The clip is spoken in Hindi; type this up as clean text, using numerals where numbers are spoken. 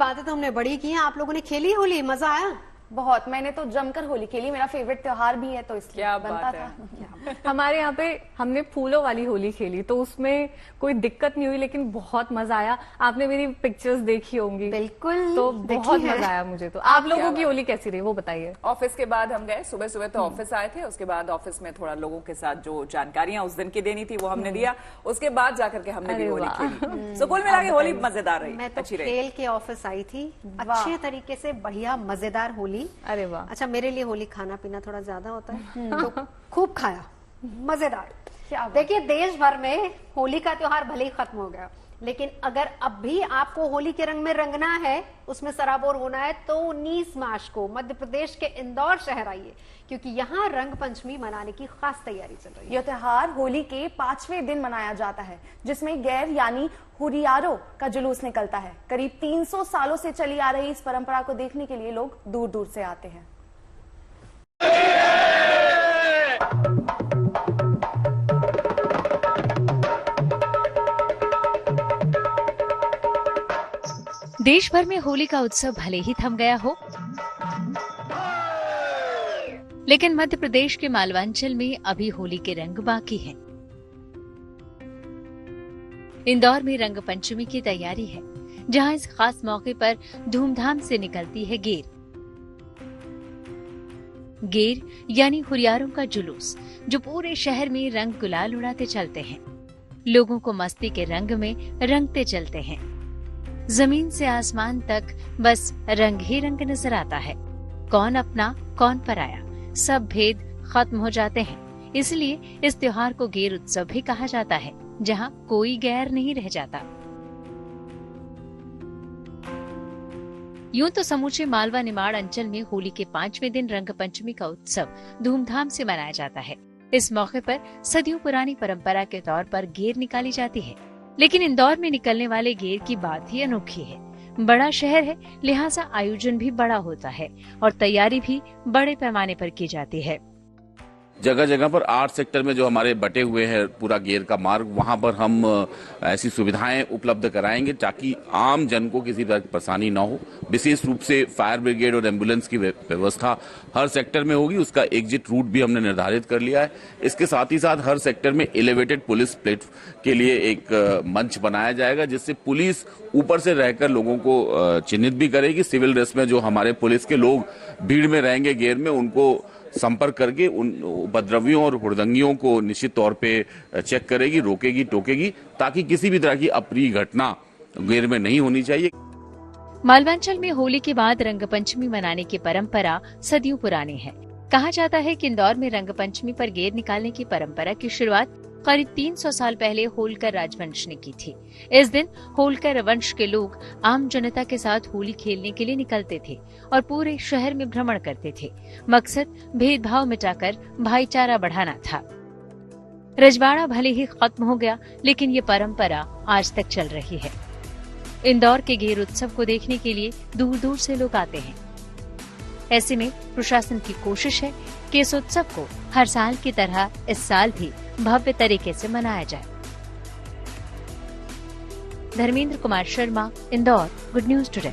बातें तो हमने बड़ी की हैं। आप लोगों ने खेली होली, मजा आया? बहुत, मैंने तो जमकर होली खेली, मेरा फेवरेट त्योहार भी है तो इसलिए क्या बनता बात था। हमारे यहाँ पे हमने फूलों वाली होली खेली तो उसमें कोई दिक्कत नहीं हुई, लेकिन बहुत मजा आया। आपने मेरी पिक्चर्स देखी होंगी? बिल्कुल, तो बहुत मजा आया मुझे। तो आप लोगों की होली कैसी रही वो बताइए। ऑफिस के बाद हम गए, सुबह सुबह तो ऑफिस आए थे, उसके बाद ऑफिस में थोड़ा लोगों के साथ जो जानकारियां उस दिन की देनी थी वो हमने दिया, उसके बाद जाकर के हमने भी होली खेली। सो कुल मिला के होली मजेदार रही, मैं तो अच्छी रही। खेल के ऑफिस आई थी, अच्छे तरीके से, बढ़िया मजेदार होली। अरे वाह। अच्छा, मेरे लिए होली खाना पीना थोड़ा ज्यादा होता है तो खूब खाया, मजेदार। देखिए, देश भर में होली का त्योहार भले ही खत्म हो गया, लेकिन अगर अब भी आपको होली के रंग में रंगना है, उसमें सराबोर होना है, तो 19 मार्च को मध्य प्रदेश के इंदौर शहर आइए, क्योंकि यहाँ रंग पंचमी मनाने की खास तैयारी चल रही है। यह त्योहार होली के 5वें दिन मनाया जाता है, जिसमें गैर यानी हुरियारों का जुलूस निकलता है। करीब 300 सालों से चली आ रही इस परंपरा को देखने के लिए लोग दूर दूर से आते हैं। देश भर में होली का उत्सव भले ही थम गया हो, लेकिन मध्य प्रदेश के मालवांचल में अभी होली के रंग बाकी हैं। इंदौर में रंग पंचमी की तैयारी है, जहां इस खास मौके पर धूमधाम से निकलती है गेर। गेर यानी हुरियारों का जुलूस, जो पूरे शहर में रंग गुलाल उड़ाते चलते हैं, लोगों को मस्ती के रंग में रंगते चलते हैं। जमीन से आसमान तक बस रंग ही रंग नजर आता है। कौन अपना कौन पराया, सब भेद खत्म हो जाते हैं। इसलिए इस त्योहार को गेर उत्सव भी कहा जाता है, जहां कोई गैर नहीं रह जाता। यूं तो समूचे मालवा निमाड़ अंचल में होली के 5वें दिन रंग पंचमी का उत्सव धूमधाम से मनाया जाता है। इस मौके पर सदियों पुरानी परंपरा के तौर पर गेर निकाली जाती है, लेकिन इंदौर में निकलने वाले गेर की बात ही अनोखी है। बड़ा शहर है, लिहाजा आयोजन भी बड़ा होता है और तैयारी भी बड़े पैमाने पर की जाती है। जगह जगह पर 8 सेक्टर में जो हमारे बटे हुए हैं पूरा गेर का मार्ग, वहां पर हम ऐसी सुविधाएं उपलब्ध कराएंगे ताकि आम जन को किसी तरह की परेशानी न हो। विशेष रूप से फायर ब्रिगेड और एम्बुलेंस की व्यवस्था हर सेक्टर में होगी, उसका एग्जिट रूट भी हमने निर्धारित कर लिया है। इसके साथ ही साथ हर सेक्टर में एलिवेटेड पुलिस प्लेट के लिए एक मंच बनाया जाएगा, जिससे पुलिस ऊपर से रहकर लोगों को चिन्हित भी करेगी। सिविल ड्रेस में जो हमारे पुलिस के लोग भीड़ में रहेंगे गेर में, उनको संपर्क करके उन उपद्रवियों और हुड़दंगियों को निश्चित तौर पे चेक करेगी, रोकेगी, टोकेगी, ताकि किसी भी तरह की अप्रिय घटना गेर में नहीं होनी चाहिए। मालवांचल में होली के बाद रंग पंचमी मनाने की परंपरा सदियों पुरानी है। कहा जाता है कि इंदौर में रंग पंचमी पर गेर निकालने की परंपरा की शुरुआत करीब 300 साल पहले होलकर राजवंश ने की थी। इस दिन होलकर वंश के लोग आम जनता के साथ होली खेलने के लिए निकलते थे और पूरे शहर में भ्रमण करते थे। मकसद भेदभाव मिटाकर भाईचारा बढ़ाना था। रजवाड़ा भले ही खत्म हो गया, लेकिन ये परंपरा आज तक चल रही है। इंदौर के गेर उत्सव को देखने के लिए दूर दूर से लोग आते हैं। ऐसे में प्रशासन की कोशिश है कि इस उत्सव को हर साल की तरह इस साल भी भव्य तरीके से मनाया जाए। Dharmendra Kumar Sharma, Indore, good news today.